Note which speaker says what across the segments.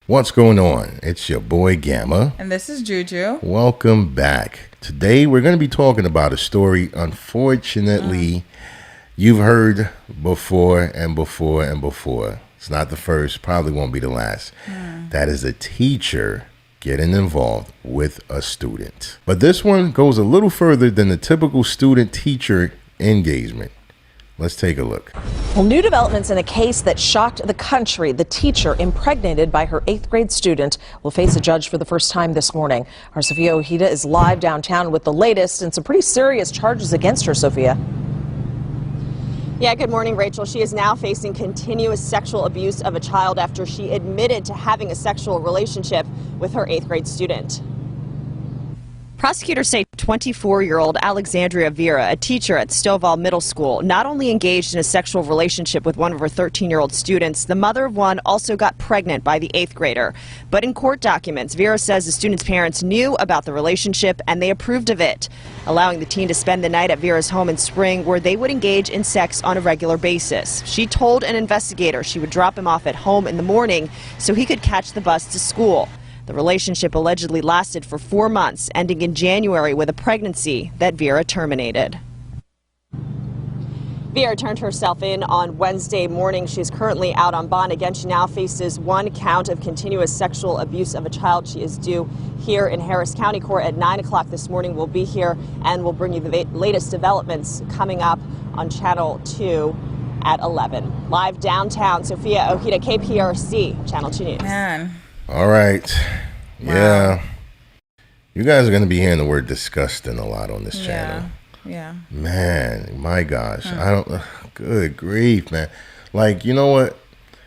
Speaker 1: What's going on? It's your boy Gamma.
Speaker 2: And this is Juju.
Speaker 1: Welcome back. Today we're going to be talking about a story, unfortunately, you've heard before and before and before. It's not the first, probably won't be the last. That is a teacher getting involved with a student. But this one goes a little further than the typical student-teacher engagement. Let's take a look.
Speaker 3: Well, new developments in a case that shocked the country. The teacher impregnated by her 8th grade student will face a judge for the first time this morning. Our Sophia Ojeda is live downtown with the latest and some pretty serious charges against her, Sophia.
Speaker 4: Yeah, good morning, Rachel. She is now facing continuous sexual abuse of a child after she admitted to having a sexual relationship with her 8th grade student. Prosecutors say 24-year-old Alexandria Vera, a teacher at Stovall Middle School, not only engaged in a sexual relationship with one of her 13-year-old students, the mother of one also got pregnant by the 8th grader. But in court documents, Vera says the student's parents knew about the relationship and they approved of it, allowing the teen to spend the night at Vera's home in Spring, where they would engage in sex on a regular basis. She told an investigator she would drop him off at home in the morning so he could catch the bus to school. The relationship allegedly lasted for 4 months, ending in January with a pregnancy that Vera terminated. Vera turned herself in on Wednesday morning. She's currently out on bond. Again, she now faces 1 count of continuous sexual abuse of a child. She is due here in Harris County Court at 9 o'clock this morning. We'll be here and we'll bring you the latest developments coming up on Channel 2 at 11. Live downtown, Sophia Ojeda, KPRC, Channel 2 News.
Speaker 2: Man.
Speaker 1: All right.
Speaker 2: Wow.
Speaker 1: Yeah. You guys are going to be hearing the word disgusting a lot on this channel.
Speaker 2: Yeah.
Speaker 1: Man, my gosh. I don't, good grief, man. Like, you know what?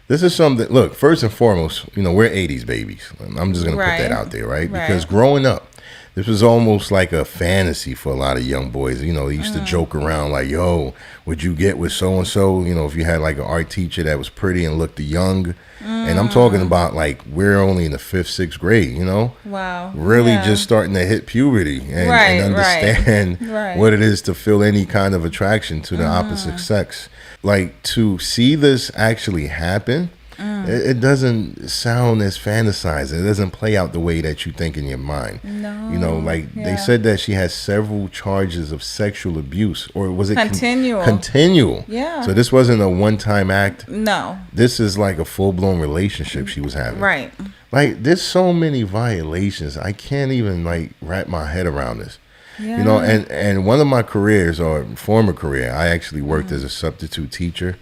Speaker 1: This is something, look, first and foremost, you know, we're 80s babies. I'm just going to put that out there, right? Because growing up, this was almost like a fantasy for a lot of young boys. You know, they used to joke around like, yo, would you get with so-and-so? You know, if you had like an art teacher that was pretty and looked young. And I'm talking about like, we're only in the 5th, 6th grade, you know?
Speaker 2: Wow.
Speaker 1: Really just starting to hit puberty and understand what it is to feel any kind of attraction to the opposite sex. Like, to see this actually happen, it doesn't sound as fantasized. It doesn't play out the way that you think in your mind.
Speaker 2: No.
Speaker 1: You know, like they said that she has several charges of sexual abuse, or was it
Speaker 2: continual?
Speaker 1: Continual.
Speaker 2: Yeah.
Speaker 1: So this wasn't a one-time act.
Speaker 2: No.
Speaker 1: This is like a full-blown relationship she was having.
Speaker 2: Right.
Speaker 1: Like, there's so many violations. I can't even like wrap my head around this.
Speaker 2: Yeah.
Speaker 1: You know, and one of my careers, or former career, I actually worked as a substitute teacher.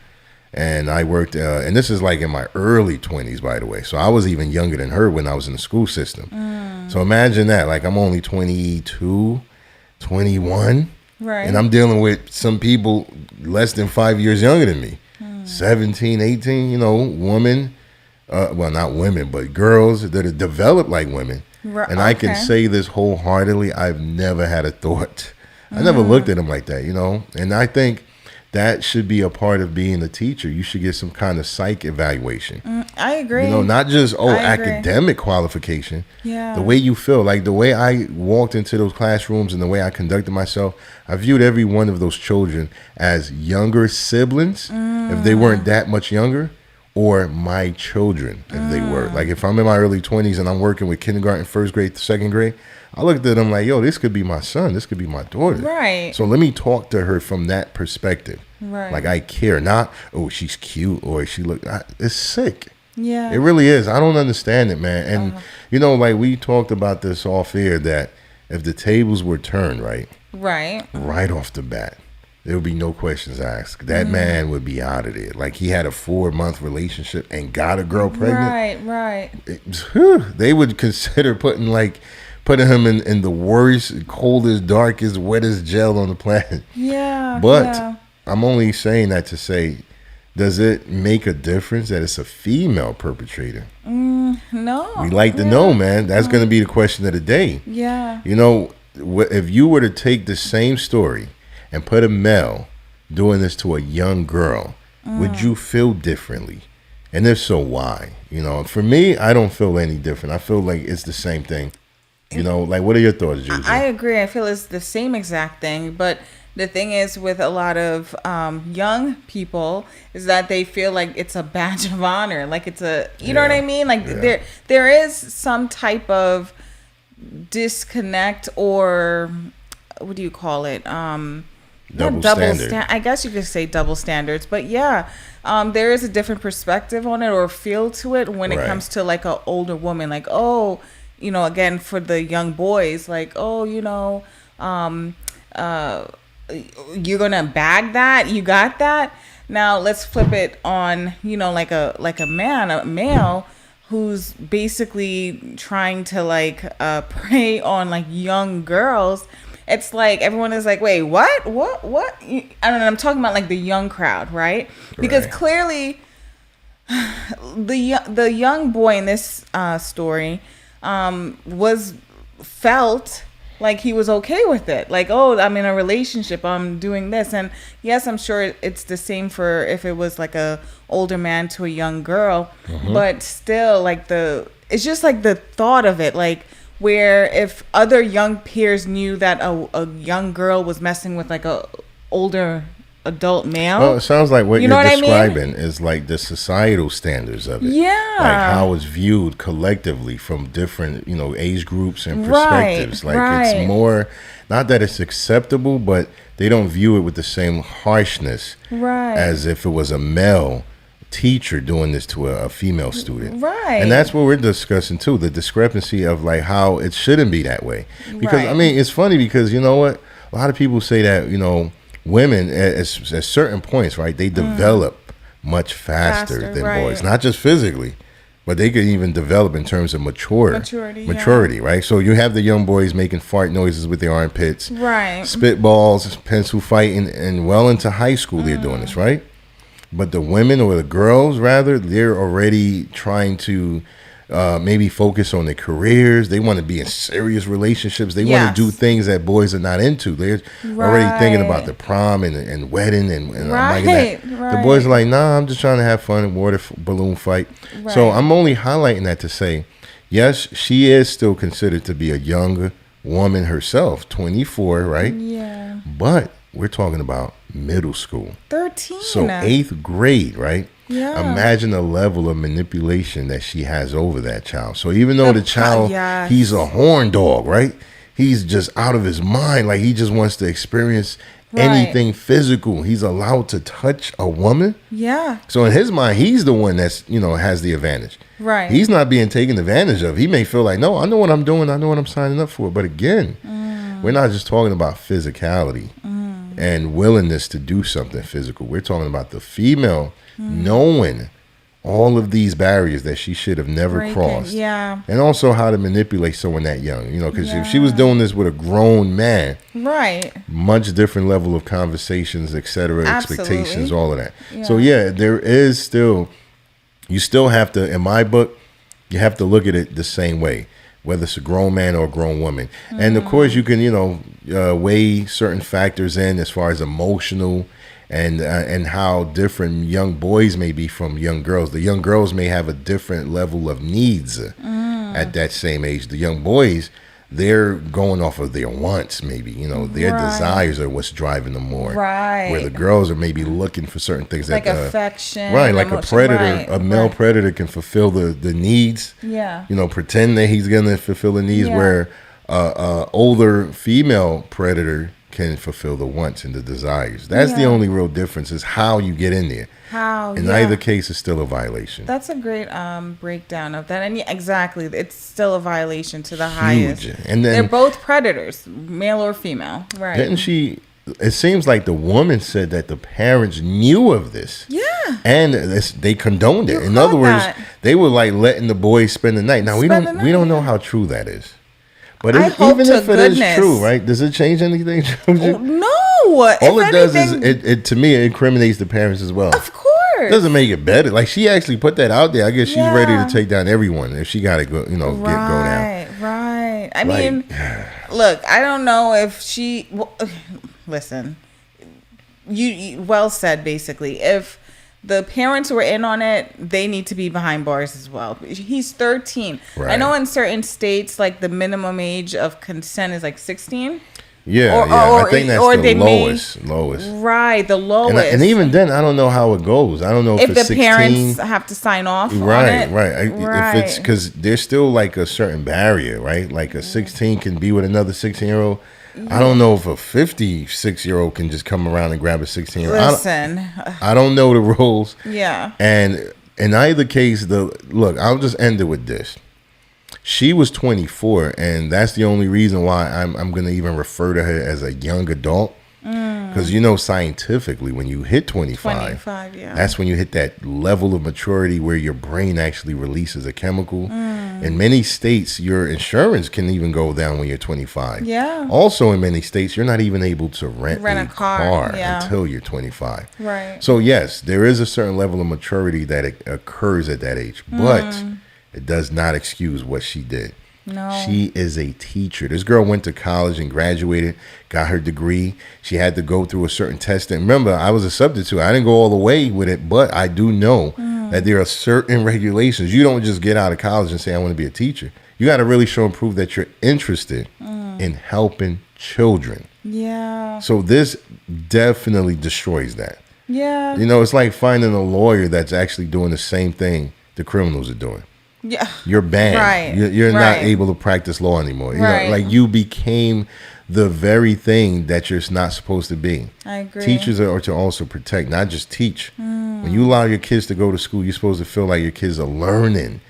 Speaker 1: And I worked, and this is like in my early 20s, by the way. So I was even younger than her when I was in the school system. So imagine that. Like, I'm only 22, 21.
Speaker 2: Right.
Speaker 1: And I'm dealing with some people less than 5 years younger than me. 17, 18, you know, women. Well, not women, but girls that are developed like women. And I can say this wholeheartedly. I've never had a thought. I never looked at them like that, you know. And I think that should be a part of being a teacher. You should get some kind of psych evaluation.
Speaker 2: I agree.
Speaker 1: You know, not just, academic qualification.
Speaker 2: Yeah.
Speaker 1: The way you feel. Like, the way I walked into those classrooms and the way I conducted myself, I viewed every one of those children as younger siblings, if they weren't that much younger, or my children, if they were. Like, if I'm in my early 20s and I'm working with kindergarten, 1st grade, 2nd grade, I looked at them like, yo, this could be my son. This could be my daughter.
Speaker 2: Right.
Speaker 1: So let me talk to her from that perspective.
Speaker 2: Right.
Speaker 1: Like, I care. Not, oh, she's cute or she look. It's sick.
Speaker 2: Yeah.
Speaker 1: It really is. I don't understand it, man. And, you know, like we talked about this off air, that if the tables were turned right off the bat, there would be no questions asked. That man would be out of there. Like, he had a 4-month relationship and got a girl pregnant.
Speaker 2: Right.
Speaker 1: They would consider putting him in the worst, coldest, darkest, wettest jail on the planet.
Speaker 2: Yeah.
Speaker 1: But I'm only saying that to say, does it make a difference that it's a female perpetrator?
Speaker 2: No.
Speaker 1: We like to know, man. That's going to be the question of the day.
Speaker 2: Yeah.
Speaker 1: You know, if you were to take the same story and put a male doing this to a young girl, would you feel differently? And if so, why? You know, for me, I don't feel any different. I feel like it's the same thing. You know, like, what are your thoughts, Juju?
Speaker 2: I agree. I feel it's the same exact thing, but the thing is with a lot of young people is that they feel like it's a badge of honor, like it's a, you know what I mean? Like there is some type of disconnect, or what do you call it?
Speaker 1: Double standard.
Speaker 2: I guess you could say double standards, but there is a different perspective on it or feel to it when it comes to like an older woman. Like, oh, you know, again for the young boys, like, oh, you know, you're gonna bag that, you got that. Now let's flip it on, you know, like a male who's basically trying to like prey on like young girls. It's like everyone is like, wait, what? I don't know. I'm talking about like the young crowd, right? Because clearly the young boy in this story felt like he was okay with it. Like, oh, I'm in a relationship, I'm doing this. And yes, I'm sure it's the same for if it was like a older man to a young girl. But still, like it's just like the thought of it, like where if other young peers knew that a young girl was messing with like a older adult male.
Speaker 1: Well, it sounds like what you're describing is like the societal standards of it.
Speaker 2: Yeah.
Speaker 1: Like how it's viewed collectively from different, you know, age groups and perspectives. It's more, not that it's acceptable, but they don't view it with the same harshness as if it was a male teacher doing this to a female student. And that's what we're discussing too, the discrepancy of like how it shouldn't be that way. Because I mean, it's funny because you know what? A lot of people say that, you know, women at certain points, right, they develop much faster than boys, not just physically, but they could even develop in terms of maturity, right? So you have the young boys making fart noises with their armpits, spitballs, pencil fighting, and well into high school they're doing this, right? But the women, or the girls rather, they're already trying to maybe focus on their careers. They want to be in serious relationships. They want to do things that boys are not into. They're already thinking about the prom and wedding and I'm like that. The boys are like, nah, I'm just trying to have fun and water balloon fight. So I'm only highlighting that to say, yes, she is still considered to be a young woman herself, 24, right? Yeah. But we're talking about middle school. 13. So 8th grade, right? Yeah. Imagine the level of manipulation that she has over that child. So even though the child, he's a horn dog, right? He's just out of his mind. Like he just wants to experience anything physical. He's allowed to touch a woman. Yeah. So in his mind, he's the one that's, you know, has the advantage. Right. He's not being taken advantage of. He may feel like, no, I know what I'm doing. I know what I'm signing up for. But again, we're not just talking about physicality and willingness to do something physical. We're talking about the female knowing all of these barriers that she should have never crossed. Yeah. And also how to manipulate someone that young, you know, because if she was doing this with a grown man, much different level of conversations, etc., expectations, all of that. Yeah. So there is still, you still have to, in my book, you have to look at it the same way, whether it's a grown man or a grown woman. And of course you can, you know, weigh certain factors in as far as emotional and how different young boys may be from young girls. The young girls may have a different level of needs at that same age. The young boys, they're going off of their wants, maybe, you know, their desires are what's driving them more. Right. Where the girls are maybe looking for certain things like affection. Right, like emotion. A predator, a male predator can fulfill the needs. Yeah. You know, pretend that he's going to fulfill the needs where older female predator can fulfill the wants and the desires. That's the only real difference, is how you get in there. In either case, it's still a violation.
Speaker 2: That's a great breakdown of that. And exactly, it's still a violation to the highest. And then, they're both predators, male or female. Right.
Speaker 1: Didn't she? It seems like the woman said that the parents knew of this. Yeah. And they condoned it. In other words, they were like letting the boys spend the night. Now we don't know how true that is. But even if it is true, right? Does it change anything?
Speaker 2: No.
Speaker 1: All it does is it to me, it incriminates the parents as well.
Speaker 2: Of course.
Speaker 1: It doesn't make it better. Like, she actually put that out there. I guess she's ready to take down everyone if she got to go, you know, go down.
Speaker 2: Right. I mean, look, I don't know if she. Listen, you well said. Basically, if the parents were in on it, they need to be behind bars as well. He's 13. Right. I know in certain states, like the minimum age of consent is like 16.
Speaker 1: Yeah, I think that's the lowest.
Speaker 2: Right, the lowest.
Speaker 1: And even then, I don't know how it goes. I don't know if it's
Speaker 2: the
Speaker 1: 16.
Speaker 2: Parents have to sign off
Speaker 1: right,
Speaker 2: on it.
Speaker 1: Right. If it's because there's still like a certain barrier, right? Like a 16 can be with another 16-year-old. I don't know if a 56-year-old can just come around and grab a 16-year-old.
Speaker 2: Listen,
Speaker 1: I don't know the rules.
Speaker 2: Yeah.
Speaker 1: And in either case, look, I'll just end it with this. She was 24, and that's the only reason why I'm going to even refer to her as a young adult. Because, you know, scientifically, when you hit 25, that's when you hit that level of maturity where your brain actually releases a chemical. In many states, your insurance can even go down when you're 25.
Speaker 2: Yeah.
Speaker 1: Also, in many states, you're not even able to rent a car until you're 25.
Speaker 2: Right.
Speaker 1: So, yes, there is a certain level of maturity that occurs at that age. But it does not excuse what she did.
Speaker 2: No.
Speaker 1: She is a teacher. This girl went to college and graduated, got her degree. She had to go through a certain test. And remember, I was a substitute. I didn't go all the way with it, but I do know that there are certain regulations. You don't just get out of college and say, I want to be a teacher. You got to really show and prove that you're interested in helping children.
Speaker 2: Yeah.
Speaker 1: So this definitely destroys that.
Speaker 2: Yeah.
Speaker 1: You know, it's like finding a lawyer that's actually doing the same thing the criminals are doing.
Speaker 2: Yeah.
Speaker 1: You're banned.
Speaker 2: Right.
Speaker 1: You're not able to practice law anymore. You know, like you became the very thing that you're not supposed to be.
Speaker 2: I agree.
Speaker 1: Teachers are to also protect, not just teach. When you allow your kids to go to school, you're supposed to feel like your kids are learning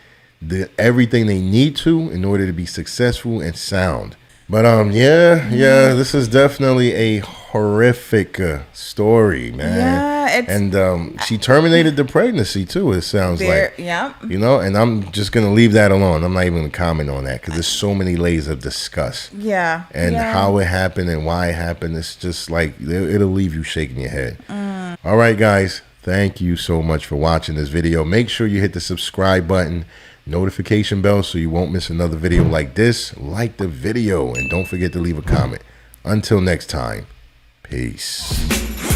Speaker 1: everything they need to in order to be successful and sound. But this is definitely a horrific story, man.
Speaker 2: Yeah,
Speaker 1: and she terminated the pregnancy too. It sounds like,
Speaker 2: yeah.
Speaker 1: You know. And I'm just gonna leave that alone. I'm not even gonna comment on that because there's so many layers of discuss.
Speaker 2: Yeah,
Speaker 1: and how it happened and why it happened. It's just like it'll leave you shaking your head. All right, guys. Thank you so much for watching this video. Make sure you hit the subscribe button, notification bell so you won't miss another video like this. Like the video and don't forget to leave a comment. Until next time, peace.